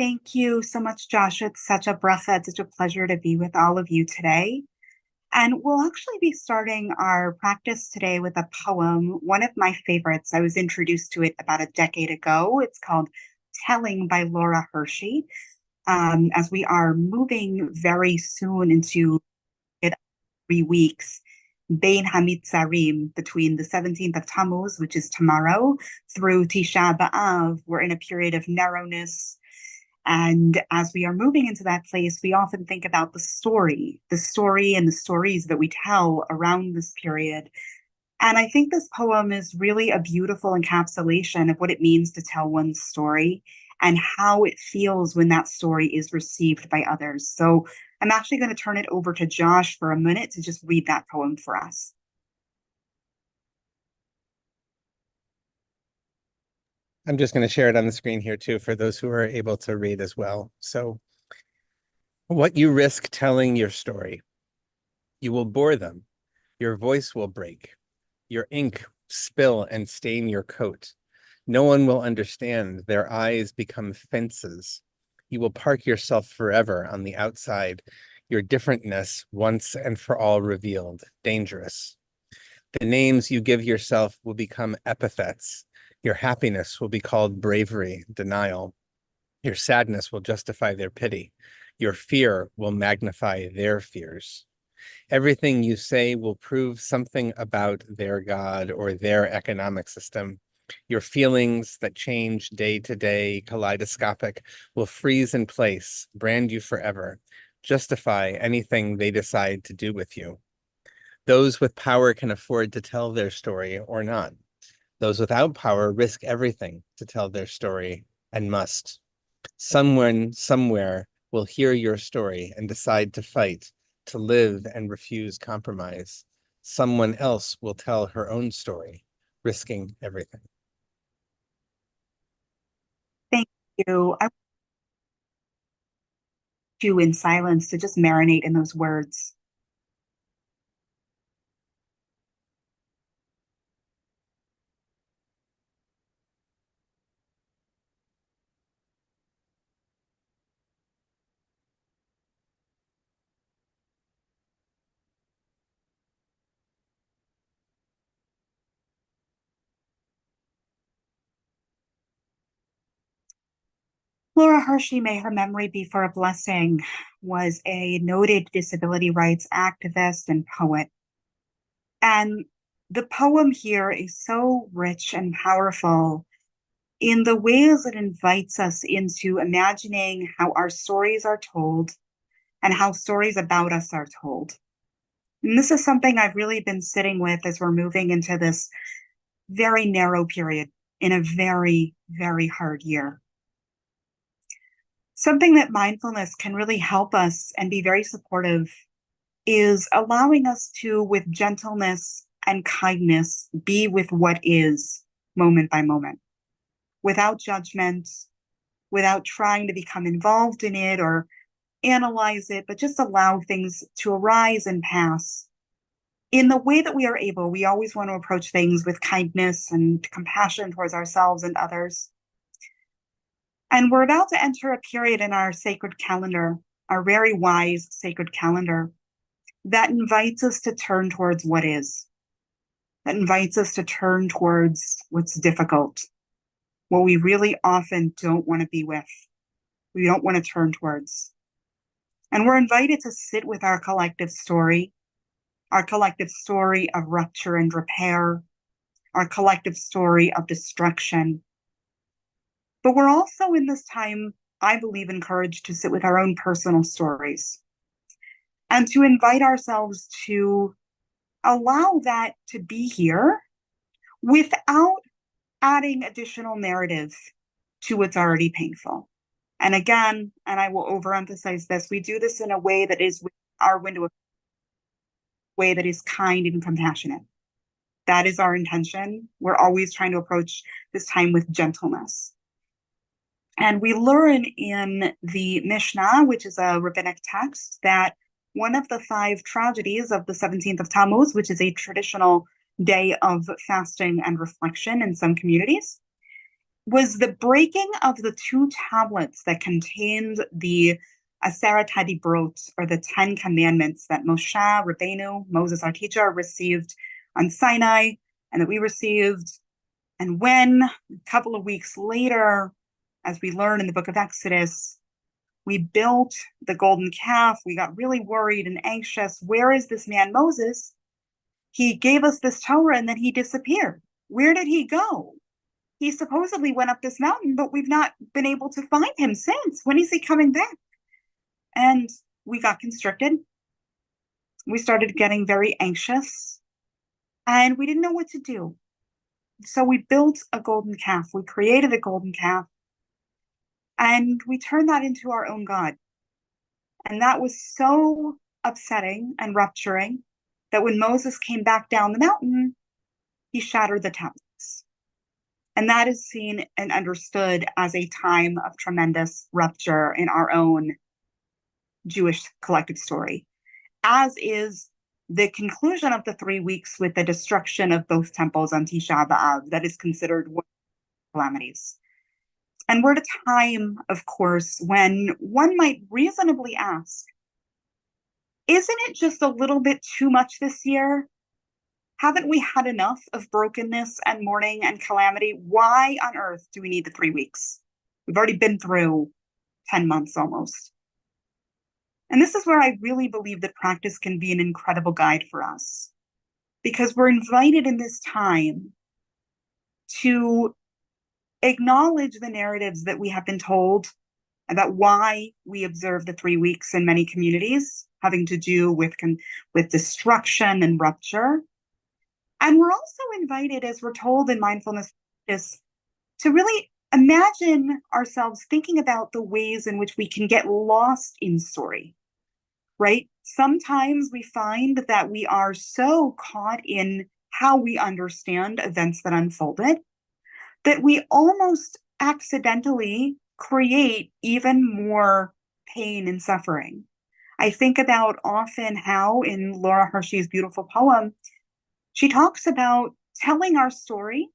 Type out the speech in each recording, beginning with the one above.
Thank you so much, Josh. It's such a bracha. It's such a pleasure to be with all of you today. And we'll actually be starting our practice today with a poem, one of my favorites. I was introduced to it about a decade ago. It's called Telling by Laura Hershey. As we are moving very soon into 3 weeks, Bein Hamitzarim, between the 17th of Tammuz, which is tomorrow, through Tisha B'Av, we're in a period of narrowness. And as we are moving into that place, we often think about the story and the stories that we tell around this period. And I think this poem is really a beautiful encapsulation of what it means to tell one's story and how it feels when that story is received by others. So I'm actually going to turn it over to Josh for a minute to just read that poem for us. I'm just going to share it on the screen here too for those who are able to read as well. So, what you risk telling your story. You will bore them. Your voice will break. Your ink spill and stain your coat. No one will understand. Their eyes become fences. You will park yourself forever on the outside. Your differentness once and for all revealed. Dangerous. The names you give yourself will become epithets. Your happiness will be called bravery, denial. Your sadness will justify their pity. Your fear will magnify their fears. Everything you say will prove something about their God or their economic system. Your feelings that change day to day, kaleidoscopic, will freeze in place, brand you forever, justify anything they decide to do with you. Those with power can afford to tell their story or not. Those without power risk everything to tell their story and must. Someone somewhere will hear your story and decide to fight, to live and refuse compromise. Someone else will tell her own story, risking everything. Thank you. I want you in silence to just marinate in those words. Laura Hershey, may her memory be for a blessing, was a noted disability rights activist and poet. And the poem here is so rich and powerful in the ways it invites us into imagining how our stories are told and how stories about us are told. And this is something I've really been sitting with as we're moving into this very narrow period in a very, very hard year. Something that mindfulness can really help us and be very supportive is allowing us to, with gentleness and kindness, be with what is moment by moment, without judgment, without trying to become involved in it or analyze it, but just allow things to arise and pass in the way that we are able. We always want to approach things with kindness and compassion towards ourselves and others. And we're about to enter a period in our sacred calendar, our very wise sacred calendar, that invites us to turn towards what is, that invites us to turn towards what's difficult, what we really often don't want to be with, we don't want to turn towards. And we're invited to sit with our collective story of rupture and repair, our collective story of destruction. But we're also in this time, I believe, encouraged to sit with our own personal stories and to invite ourselves to allow that to be here without adding additional narrative to what's already painful. And again, and I will overemphasize this, we do this in a way that is our window of way that is kind and compassionate. That is our intention. We're always trying to approach this time with gentleness. And we learn in the Mishnah, which is a rabbinic text, that one of the 5 tragedies of the 17th of Tammuz, which is a traditional day of fasting and reflection in some communities, was the breaking of the two tablets that contained the Aseret HaDibrot, or the Ten Commandments that Moshe Rabbeinu, Moses, our teacher, received on Sinai, and that we received. And when, a couple of weeks later, as we learn in the book of Exodus, we built the golden calf, we got really worried and anxious. Where is this man Moses? He gave us this Torah and then he disappeared. Where did he go? He supposedly went up this mountain, but we've not been able to find him since. When is he coming back? And we got constricted. We started getting very anxious and we didn't know what to do. So we built a golden calf. We created a golden calf and we turned that into our own God. And that was so upsetting and rupturing that when Moses came back down the mountain, he shattered the tablets. And that is seen and understood as a time of tremendous rupture in our own Jewish collective story, as is the conclusion of the 3 weeks with the destruction of both temples on Tisha B'Av. That is considered one of the calamities. And we're at a time, of course, when one might reasonably ask, isn't it just a little bit too much this year? Haven't we had enough of brokenness and mourning and calamity? Why on earth do we need the 3 weeks? We've already been through 10 months almost. And this is where I really believe that practice can be an incredible guide for us, because we're invited in this time to acknowledge the narratives that we have been told about why we observe the 3 weeks in many communities, having to do with destruction and rupture. And we're also invited, as we're told in mindfulness practice, to really imagine ourselves thinking about the ways in which we can get lost in story, right? Sometimes we find that we are so caught in how we understand events that unfolded that we almost accidentally create even more pain and suffering. I think about often how in Laura Hershey's beautiful poem, she talks about telling our story,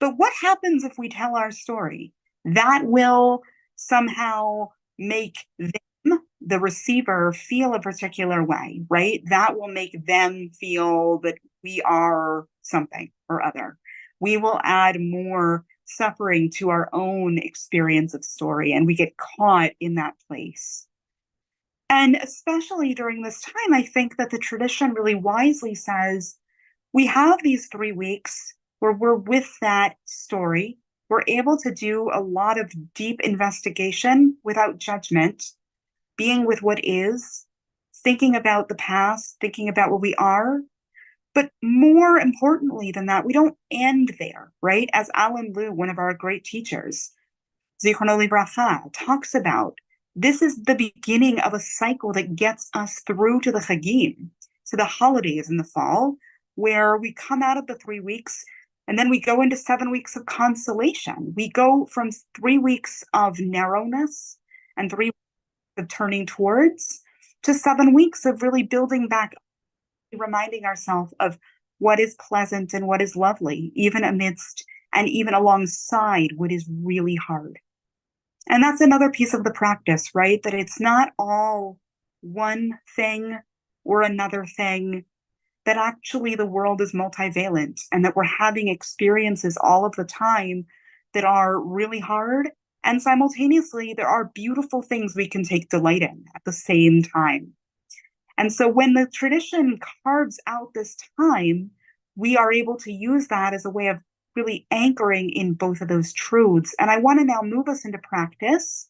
but what happens if we tell our story? That will somehow make them, the receiver, feel a particular way, right? That will make them feel that we are something or other. We will add more suffering to our own experience of story, and we get caught in that place. And especially during this time, I think that the tradition really wisely says, we have these 3 weeks where we're with that story. We're able to do a lot of deep investigation without judgment, being with what is, thinking about the past, thinking about what we are. But more importantly than that, we don't end there, right? As Alan Liu, one of our great teachers, Zichrono Livracha, talks about, this is the beginning of a cycle that gets us through to the Chagim, to the holidays in the fall, where we come out of the 3 weeks and then we go into 7 weeks of consolation. We go from 3 weeks of narrowness and 3 weeks of turning towards to 7 weeks of really building back, reminding ourselves of what is pleasant and what is lovely, even amidst and even alongside what is really hard. And that's another piece of the practice, right? That it's not all one thing or another thing, that actually the world is multivalent and that we're having experiences all of the time that are really hard. And simultaneously, there are beautiful things we can take delight in at the same time. And so when the tradition carves out this time, we are able to use that as a way of really anchoring in both of those truths. And I want to now move us into practice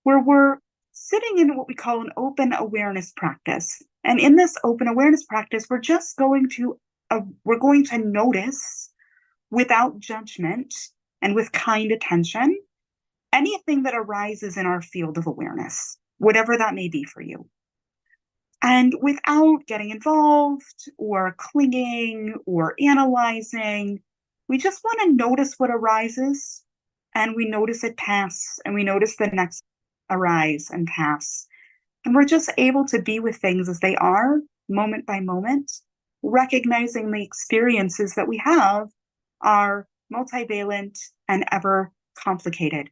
where we're sitting in what we call an open awareness practice. And in this open awareness practice, we're just going to notice without judgment and with kind attention anything that arises in our field of awareness, whatever that may be for you. And without getting involved or clinging or analyzing, we just want to notice what arises, and we notice it pass, and we notice the next arise and pass. And we're just able to be with things as they are, moment by moment, recognizing the experiences that we have are multivalent and ever complicated.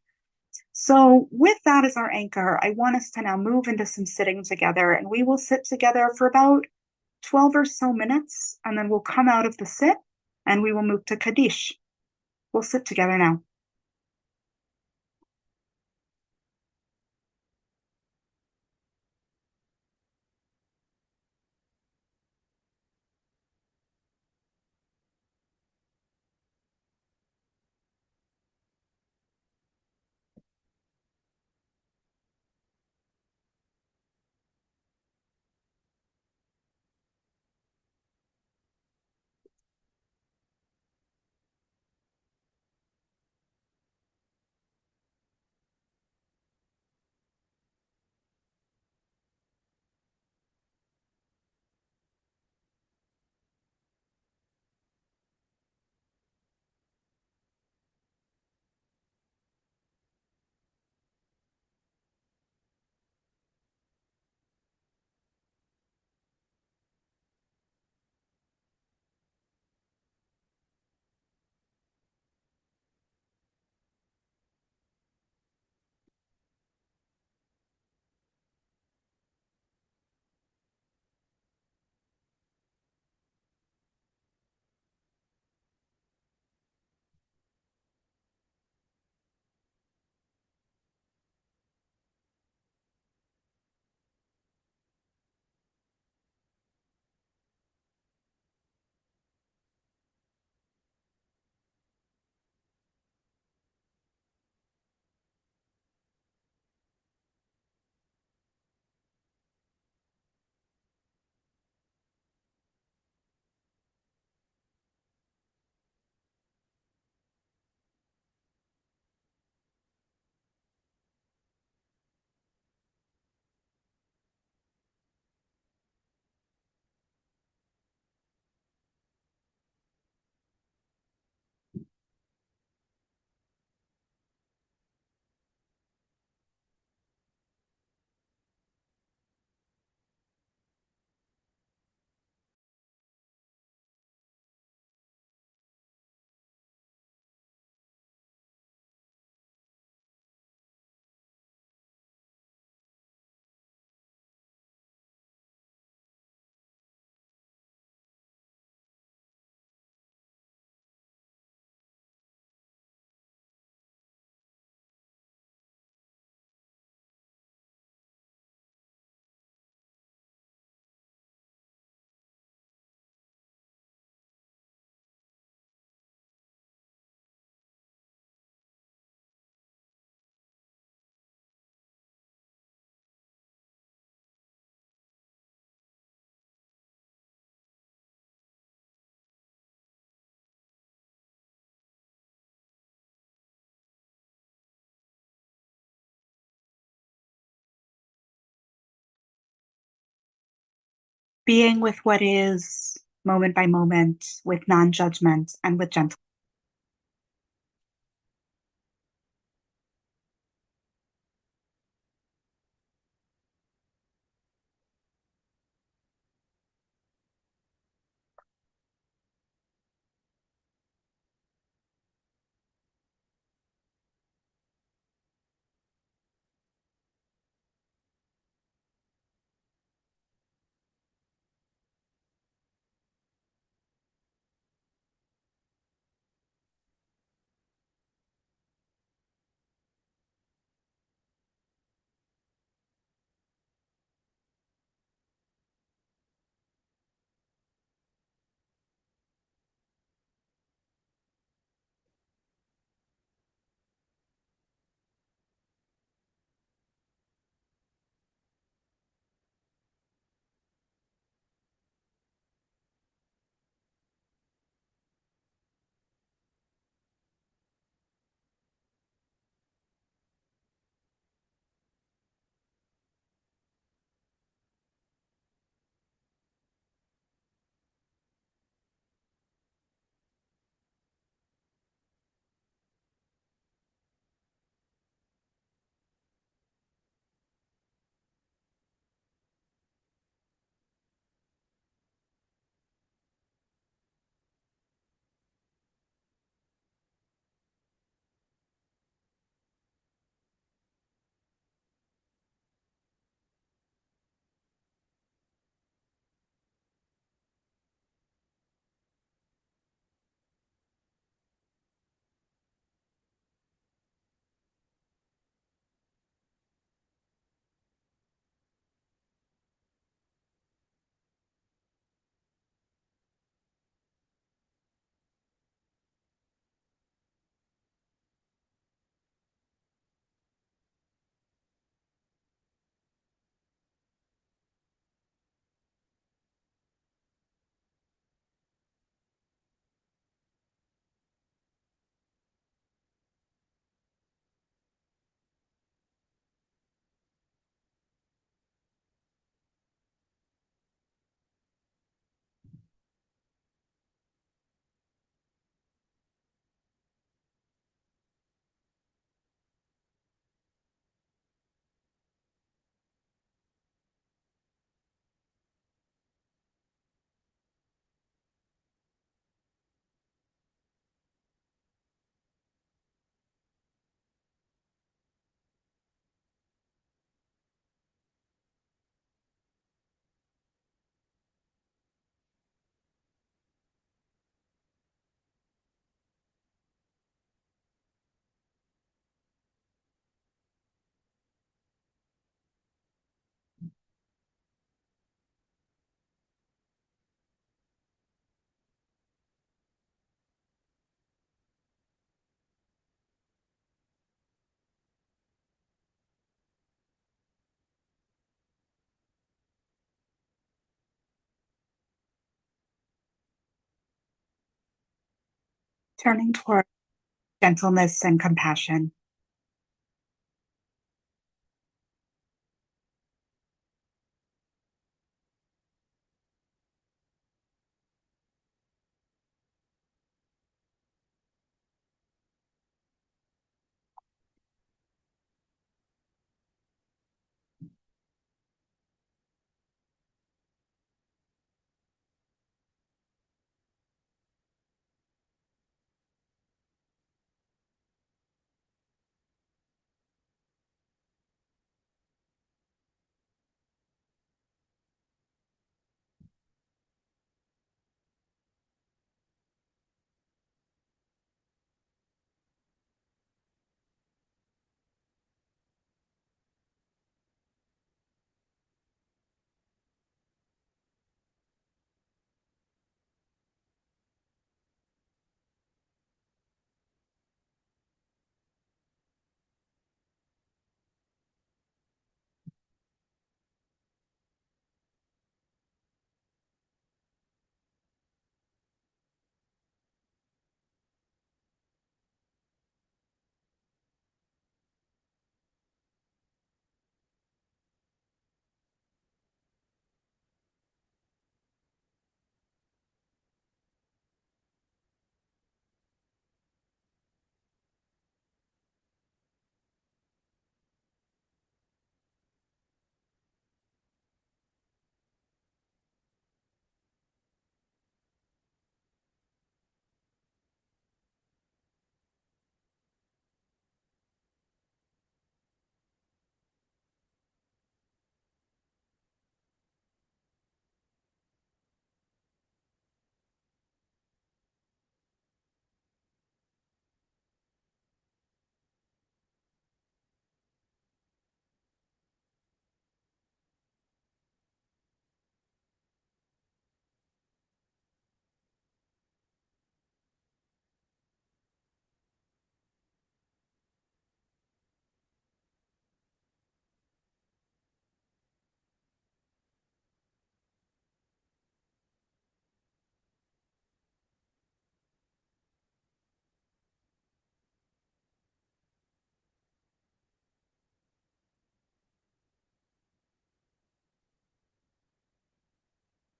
So, with that as our anchor, I want us to now move into some sitting together, and we will sit together for about 12 or so minutes, and then we'll come out of the sit and we will move to Kaddish. We'll sit together now. Being with what is moment by moment, with non judgment and with gentle. turning toward gentleness and compassion.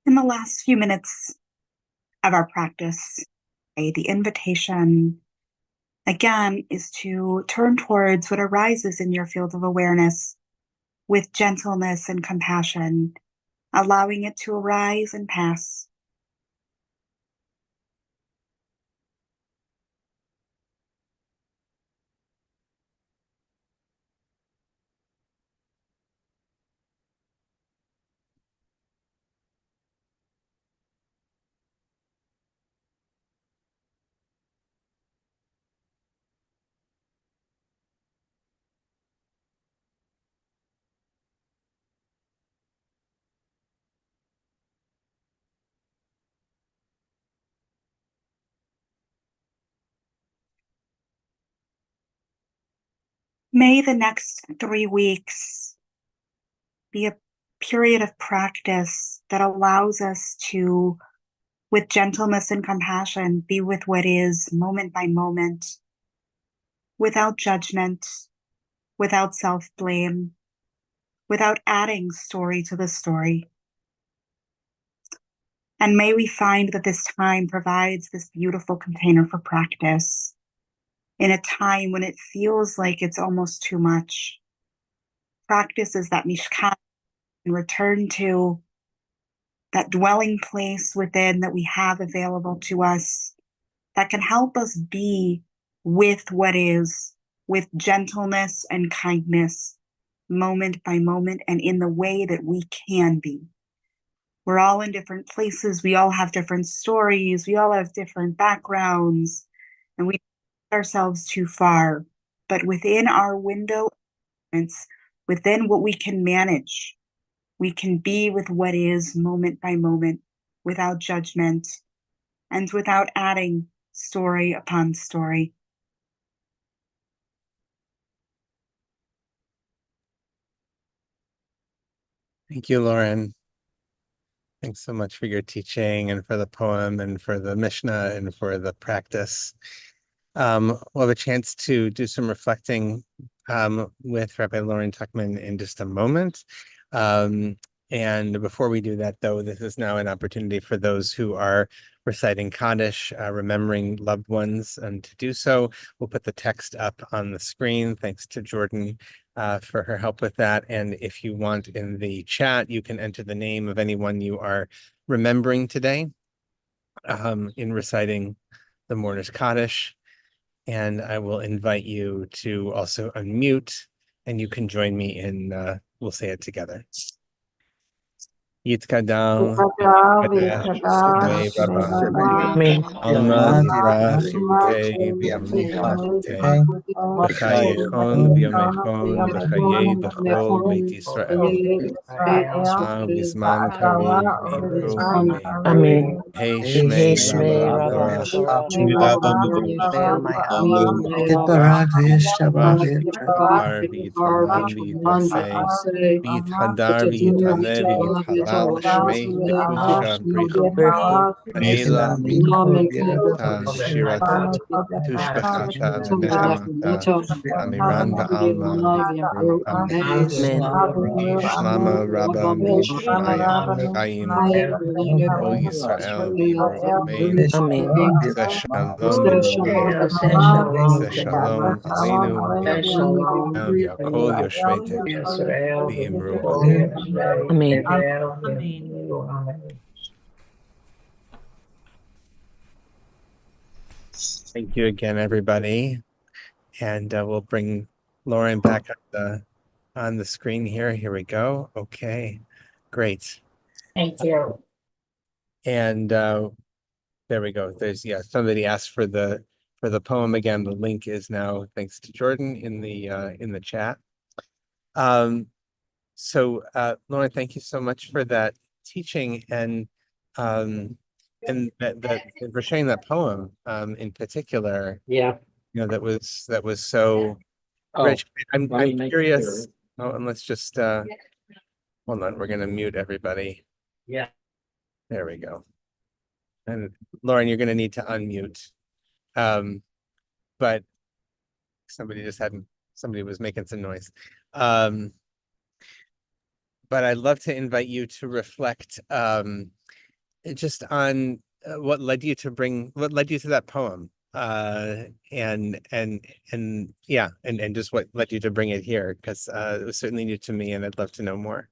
In the last few minutes of our practice, the invitation again is to turn towards what arises in your field of awareness with gentleness and compassion, allowing it to arise and pass. May the next 3 weeks be a period of practice that allows us to, with gentleness and compassion, be with what is moment by moment, without judgment, without self blame, without adding story to the story. And may we find that this time provides this beautiful container for practice in a time when it feels like it's almost too much. Practice is that mishkan and return to that dwelling place within that we have available to us that can help us be with what is, with gentleness and kindness, moment by moment, and in the way that we can be. We're all in different places. We all have different stories. We all have different backgrounds, and we push ourselves too far. But within our window, within what we can manage, we can be with what is moment by moment without judgment and without adding story upon story. Thank you, Lauren. Thanks so much for your teaching and for the poem and for the Mishnah and for the practice. We'll have a chance to do some reflecting with Rabbi Lauren Tuchman in just a moment. And before we do that, though, this is now an opportunity for those who are reciting Kaddish, remembering loved ones, and to do so, we'll put the text up on the screen. Thanks to Jordan for her help with that. And if you want in the chat, you can enter the name of anyone you are remembering today in reciting the Mourner's Kaddish. And I will invite you to also unmute, and you can join me in, we'll say it together. Yitkadal, Shmei Rabba, Amen. Alma Livrach, Yute V'Yamechach B'Chayechon V'Yomechon B'Chayei B'Chol Beit Yisrael V'Zman Karev V'Yimru B'Meir Amen. Hey Hey, Shmei Shmei Rabba Rabba, Livrach Barak Yishabach v'yishabach V'Yitbar V'Yit'amal V'Yitnaseh V'Yithadar V'Yit'aleh V'Yithalal Shmei V'Kudsha Bricha Bircha, Ela Mechila Mikol mikol Birata Shirat Tushbechata V'Nechamata Amiran Ba'alma V'Yimru Amen. Amen. Shlama Rabba Mishmaya Chaim Kol Yisrael V'Yimru Amen. Amen. Yiseh Shalom Aleinu Yiseh Shalom Aleinu V'Yakol Yoshvei Tekel V'Yimru Amen. Amen. Thank you again, everybody. And we'll bring Lauren back up on the screen here. Here we go. Okay, great. Thank you. And there we go. Somebody asked for the poem again. The link is now, thanks to Jordan, in the chat. So Lauren, thank you so much for that teaching and that for sharing that poem in particular. Yeah. That was so rich. I'm curious. Oh, and let's just hold on. We're gonna mute everybody. Yeah. There we go. And Lauren, you're gonna need to unmute. But somebody was making some noise. But I'd love to invite you to reflect just on what led you to that poem. And just what led you to bring it here, because it was certainly new to me and I'd love to know more.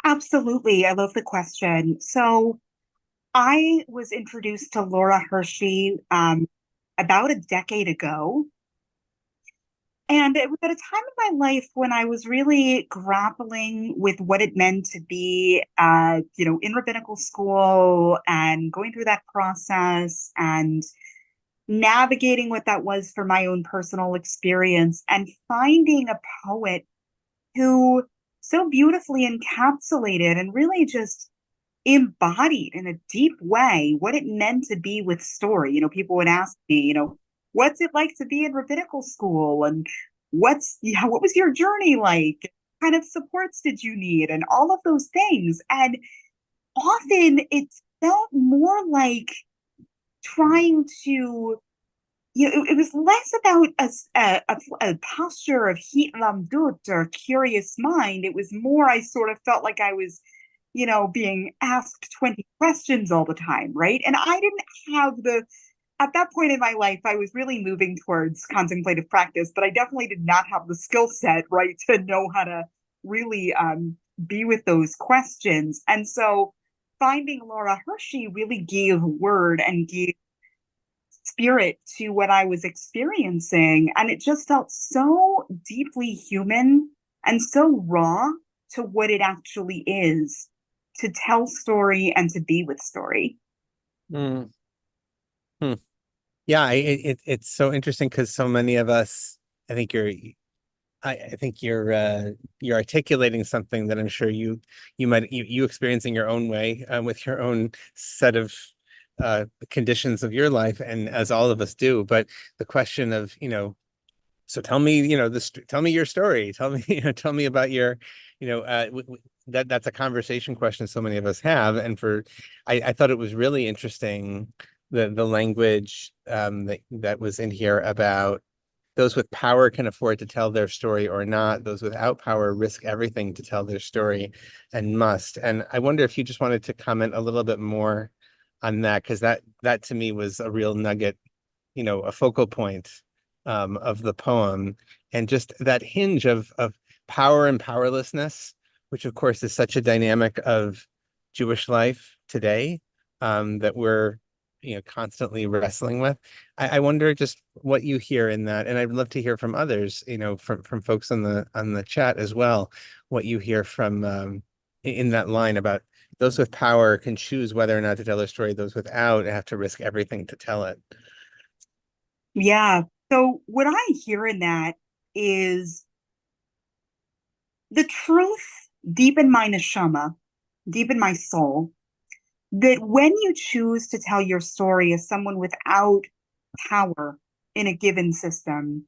Absolutely. I love the question. So I was introduced to Laura Hershey about a decade ago. And it was at a time in my life when I was really grappling with what it meant to be, in rabbinical school and going through that process and navigating what that was for my own personal experience and finding a poet who so beautifully encapsulated and really just embodied in a deep way what it meant to be with story. People would ask me, what's it like to be in rabbinical school? And what was your journey like? What kind of supports did you need? And all of those things. And often it felt more like trying to, it was less about a posture of hitlamdut or curious mind. It was more, I sort of felt like I was, being asked 20 questions all the time, right? And I didn't have at that point in my life, I was really moving towards contemplative practice, but I definitely did not have the skill set, right, to know how to really be with those questions. And so finding Laura Hershey really gave word and gave spirit to what I was experiencing. And it just felt so deeply human and so raw to what it actually is to tell story and to be with story. Mm. Yeah, it's so interesting because so many of us, I think you're articulating something that I'm sure you experience in your own way with your own set of conditions of your life, and as all of us do. But the question of, so tell me, tell me your story. Tell me, tell me about your, that's a conversation question so many of us have. And I thought it was really interesting the language that was in here about those with power can afford to tell their story or not. Those without power risk everything to tell their story and must. And I wonder if you just wanted to comment a little bit more on that, because that to me was a real nugget, a focal point of the poem, and just that hinge of power and powerlessness, which of course is such a dynamic of Jewish life today, that we're constantly wrestling with. I wonder just what you hear in that, and I'd love to hear from others, from folks on the chat as well, what you hear from in that line about those with power can choose whether or not to tell their story. Those without have to risk everything to tell it. Yeah. So what I hear in that is the truth deep in my neshama, deep in my soul, that when you choose to tell your story as someone without power in a given system,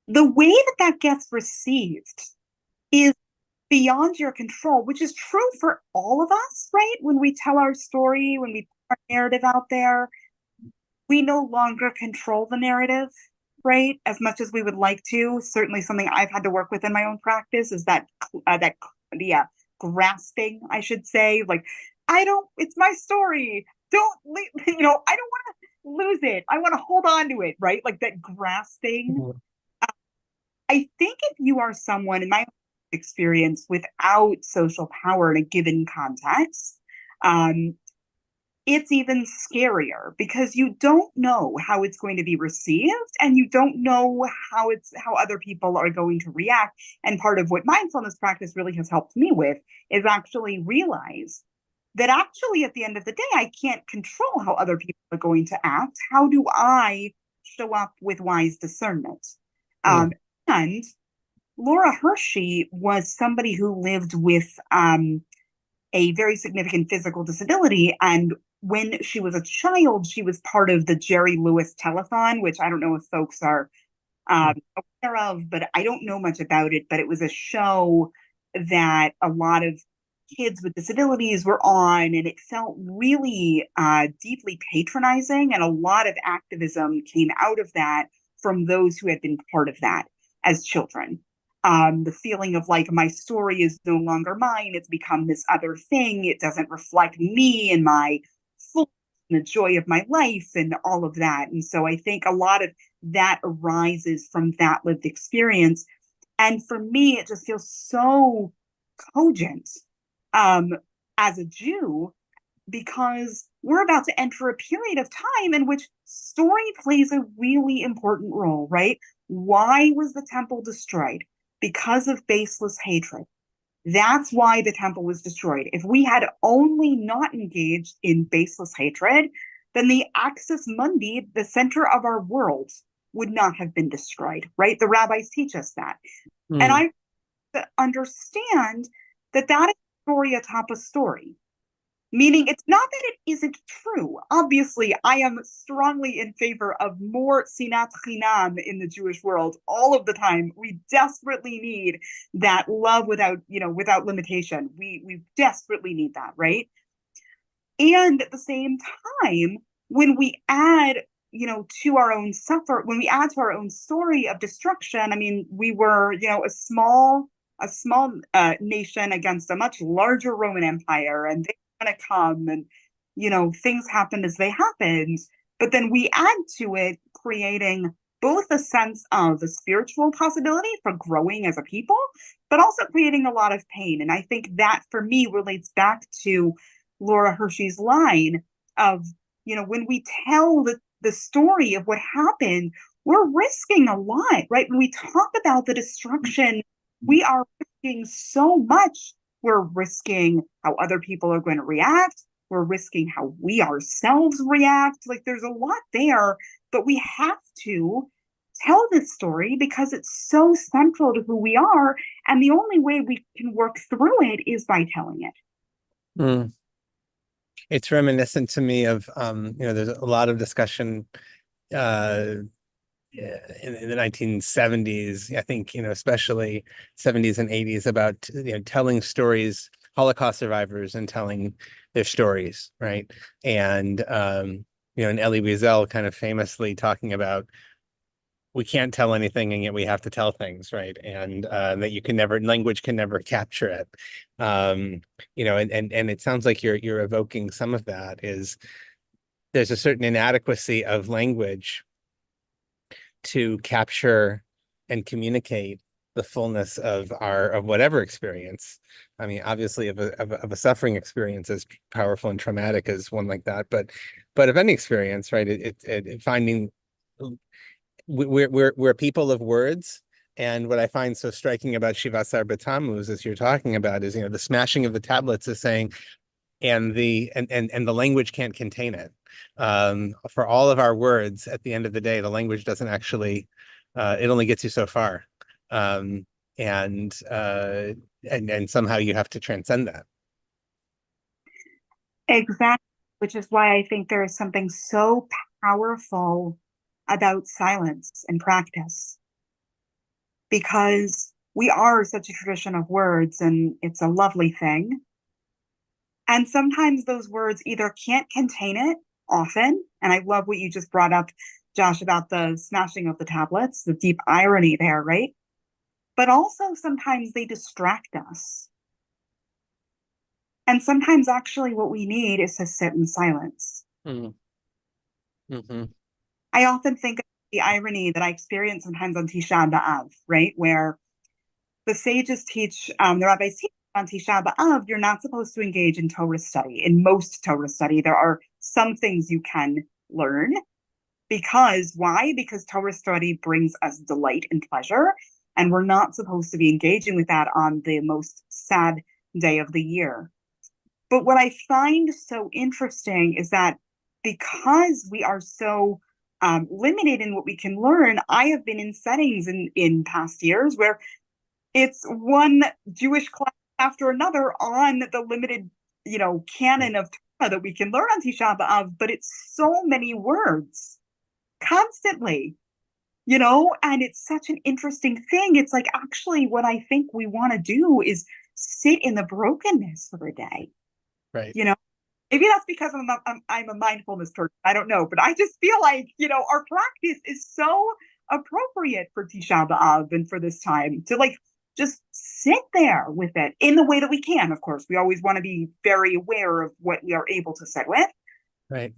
the way that that gets received is beyond your control, which is true for all of us, right? When we tell our story, when we put our narrative out there, we no longer control the narrative, right? As much as we would like to. Certainly, something I've had to work with in my own practice is that grasping, I should say. Like, I don't. It's my story. Don't, I don't want to lose it. I want to hold on to it, right? Like that grasping. Mhm. I think if you are someone, in my experience, without social power in a given context, um, it's even scarier because you don't know how it's going to be received, and you don't know how other people are going to react. And part of what mindfulness practice really has helped me with is actually realize that actually at the end of the day I can't control how other people are going to act. How do I show up with wise discernment? Mm. And Laura Hershey was somebody who lived with a very significant physical disability. And when she was a child, she was part of the Jerry Lewis Telethon, which I don't know if folks are aware of, but I don't know much about it. But it was a show that a lot of kids with disabilities were on, and it felt really deeply patronizing. And a lot of activism came out of that from those who had been part of that as children. The feeling of like my story is no longer mine, it's become this other thing, it doesn't reflect me and my full the joy of my life and all of that. And so I think a lot of that arises from that lived experience. And for me, it just feels so cogent um, as a Jew, because we're about to enter a period of time in which story plays a really important role, right? Why was the temple destroyed? Because of baseless hatred. That's why the temple was destroyed. If we had only not engaged in baseless hatred, then the axis mundi, the center of our world, would not have been destroyed, right? The rabbis teach us that. And Mm. I understand that that is story atop a story. Meaning, it's not that it isn't true. Obviously, I am strongly in favor of more sinat chinam in the Jewish world all of the time. We desperately need that love without limitation. We desperately need that, right? And at the same time, when we add, to our own when we add to our own story of destruction, I mean, we were, a small nation against a much larger Roman Empire, and they were going to come, and things happened as they happened. But then we add to it, creating both a sense of a spiritual possibility for growing as a people, but also creating a lot of pain. And I think that for me relates back to Laura Hershey's line of, when we tell the story of what happened, we're risking a lot, right? When we talk about the destruction, we are risking so much. We're risking how other people are going to react. We're risking how we ourselves react. Like there's a lot there, but we have to tell this story because it's so central to who we are. And the only way we can work through it is by telling it. Mm. It's reminiscent to me of, there's a lot of discussion uh, in the 1970s, I think, especially 70s and 80s, about, telling stories, Holocaust survivors, and telling their stories, right? And, and Elie Wiesel kind of famously talking about, we can't tell anything and yet we have to tell things, right? And that language can never capture it. And it sounds like you're evoking some of that. Is there's a certain inadequacy of language to capture and communicate the fullness of whatever experience. I mean, obviously, of a suffering experience as powerful and traumatic as one like that, but of any experience, right? Finding we're people of words. And what I find so striking about Shivasar B'Tammuz, as you're talking about, is the smashing of the tablets is saying, and the language can't contain it. For all of our words, at the end of the day, the language doesn't actually. It only gets you so far, um, and somehow you have to transcend that. Exactly, which is why I think there is something so powerful about silence and practice, because we are such a tradition of words and it's a lovely thing. And sometimes those words either can't contain it often. And I love what you just brought up, Josh, about the smashing of the tablets, the deep irony there, right? But also sometimes they distract us. And sometimes actually what we need is to sit in silence. Mm-hmm. I often think of the irony that I experience sometimes on Tisha B'Av, right? Where the sages teach, the rabbis teach on Tisha B'Av, you're not supposed to engage in Torah study. In most Torah study, there are some things you can learn. Because why? Because Torah study brings us delight and pleasure. And we're not supposed to be engaging with that on the most sad day of the year. But what I find so interesting is that because we are so limited in what we can learn, I have been in settings in past years where it's one Jewish class after another on the limited, canon of Torah that we can learn on Tisha B'Av, but it's so many words constantly, and it's such an interesting thing. It's like, actually, what I think we want to do is sit in the brokenness for a day. Right. Maybe that's because I'm a mindfulness person. I don't know, but I just feel like, our practice is so appropriate for Tisha B'Av and for this time to just sit there with it in the way that we can. Of course, we always want to be very aware of what we are able to sit with. Right.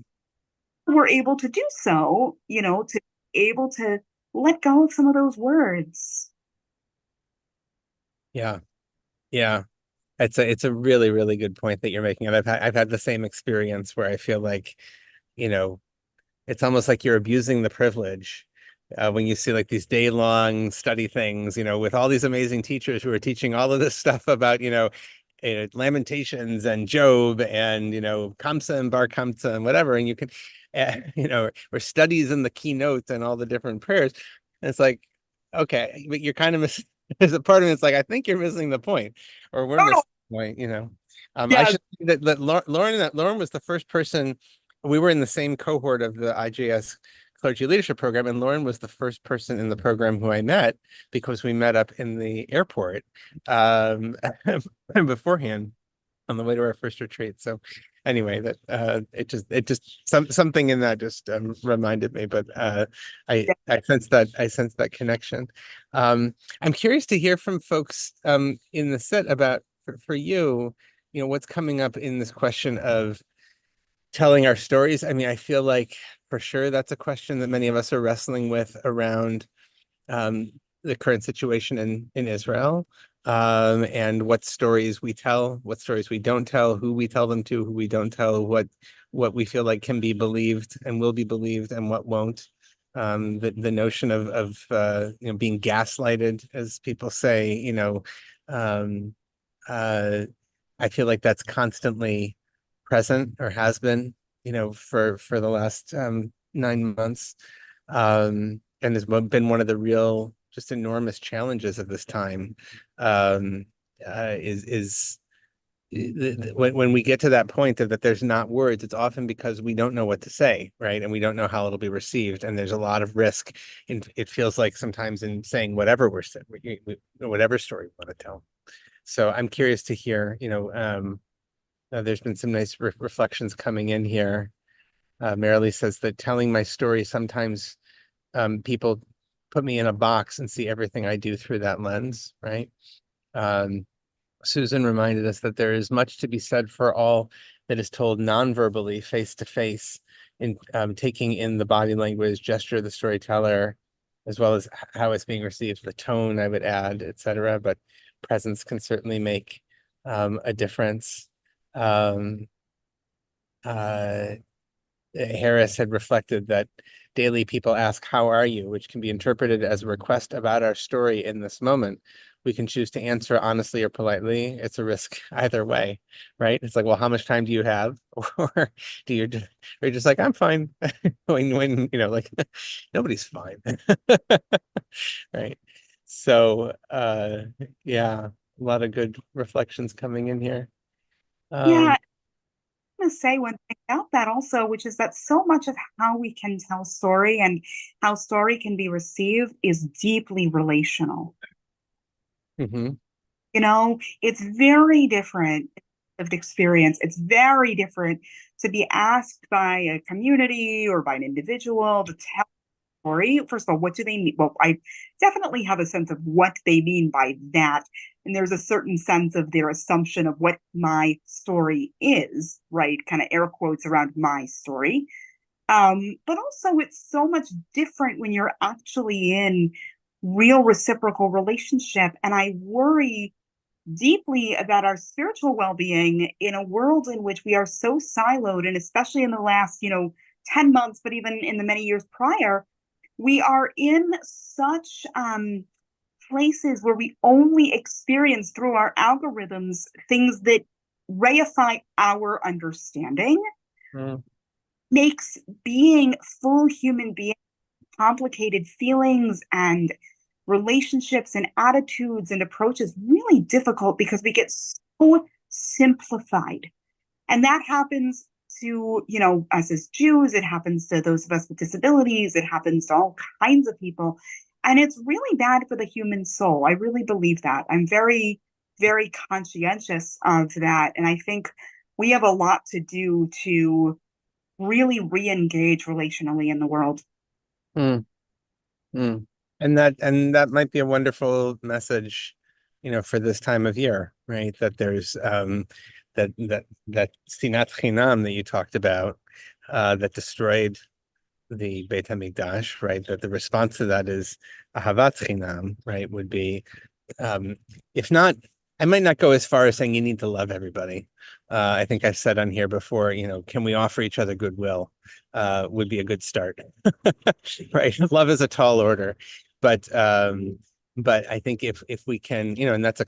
We're able to do so, to be able to let go of some of those words. Yeah. Yeah. It's a really, really good point that you're making. And I've had the same experience where I feel like, it's almost like you're abusing the privilege when you see like these day-long study things, with all these amazing teachers who are teaching all of this stuff about, Lamentations and Job and, Kamsa and Bar Kamsa and whatever. And you can, or studies in the keynotes and all the different prayers. And it's like, okay, but you're kind of there's a part of it. It's like, I think you're missing the point, or we're missing the point. I Yeah. should say that Lauren was the first person. We were in the same cohort of the IJS clergy leadership program, and Lauren was the first person in the program who I met because we met up in the airport beforehand on the way to our first retreat. So anyway, that it just something in that just reminded me. But I sense that connection. I'm curious to hear from folks in the set about for you, what's coming up in this question of telling our stories. I mean, I feel like for sure that's a question that many of us are wrestling with around the current situation in Israel, and what stories we tell, what stories we don't tell, who we tell them to, who we don't tell, what we feel like can be believed and will be believed and what won't. The notion of being gaslighted, as people say, um, I feel like that's constantly present or has been, for the last 9 months, and has been one of the real, just enormous challenges of this time. Is when we get to that point of that there's not words, it's often because we don't know what to say, right? And we don't know how it'll be received. And there's a lot of risk in it feels like sometimes in saying whatever we're saying, whatever story we want to tell. So I'm curious to hear, there's been some nice reflections coming in here. Marilee says that telling my story sometimes people put me in a box and see everything I do through that lens, right? Susan reminded us that there is much to be said for all that is told non-verbally, face to face, in taking in the body language, gesture of the storyteller, as well as how it's being received, the tone, I would add, etc. But presence can certainly make a difference. Harris had reflected that daily people ask, "How are you?" which can be interpreted as a request about our story in this moment. We can choose to answer honestly or politely. It's a risk either way, right? It's like, well, how much time do you have? Or do you just, are you just like, I'm fine. when like nobody's fine. Right. So yeah, a lot of good reflections coming in here. Yeah, to say one thing about that also, which is that so much of how we can tell story and how story can be received is deeply relational. Mhm. It's very different lived experience. It's very different to be asked by a community or by an individual to tell a story. First of all, what do they mean? Well, I definitely have a sense of what they mean by that. And there's a certain sense of their assumption of what my story is, right? Kind of air quotes around my story. But also, it's so much different when you're actually in real reciprocal relationship. And I worry deeply about our spiritual well-being in a world in which we are so siloed, and especially in the last 10 months, but even in the many years prior, we are in such places where we only experience through our algorithms things that reify our understanding, Mm. makes being full human being complicated feelings and relationships and attitudes and approaches really difficult because we get so simplified. And that happens to, us as Jews, it happens to those of us with disabilities, it happens to all kinds of people. And it's really bad for the human soul. I really believe that. I'm very, very conscientious of that. And I think we have a lot to do to really re-engage relationally in the world. Mm. Mm. And that might be a wonderful message, for this time of year, right? That there's that sinat chinam that you talked about, that destroyed the Beit HaMikdash, right? That the response to that is ahavat chinam, right? Would be if not, I might not go as far as saying you need to love everybody. I think I've said on here before, can we offer each other goodwill? Would be a good start. Right. Love is a tall order. But I think if we can, and that's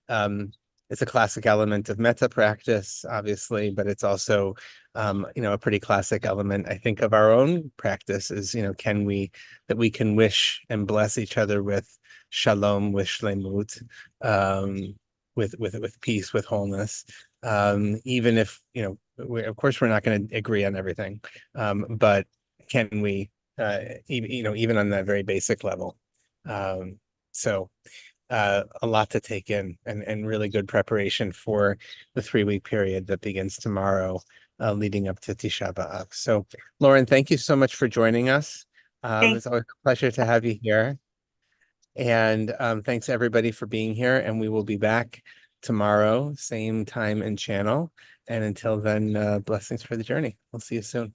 um it's a classic element of metta practice, obviously, but it's also a pretty classic element, I think, of our own practice is, can we wish and bless each other with shalom, with shlemut, with peace, with wholeness. Even if, of course, we're not going to agree on everything, but can we, even on that very basic level? So a lot to take in, and really good preparation for the 3-week period that begins tomorrow, leading up to Tisha B'Av. So, Lauren, thank you so much for joining us. Thank It's always a pleasure to have you here. And thanks everybody for being here. And we will be back tomorrow, same time and channel. And until then, blessings for the journey. We'll see you soon.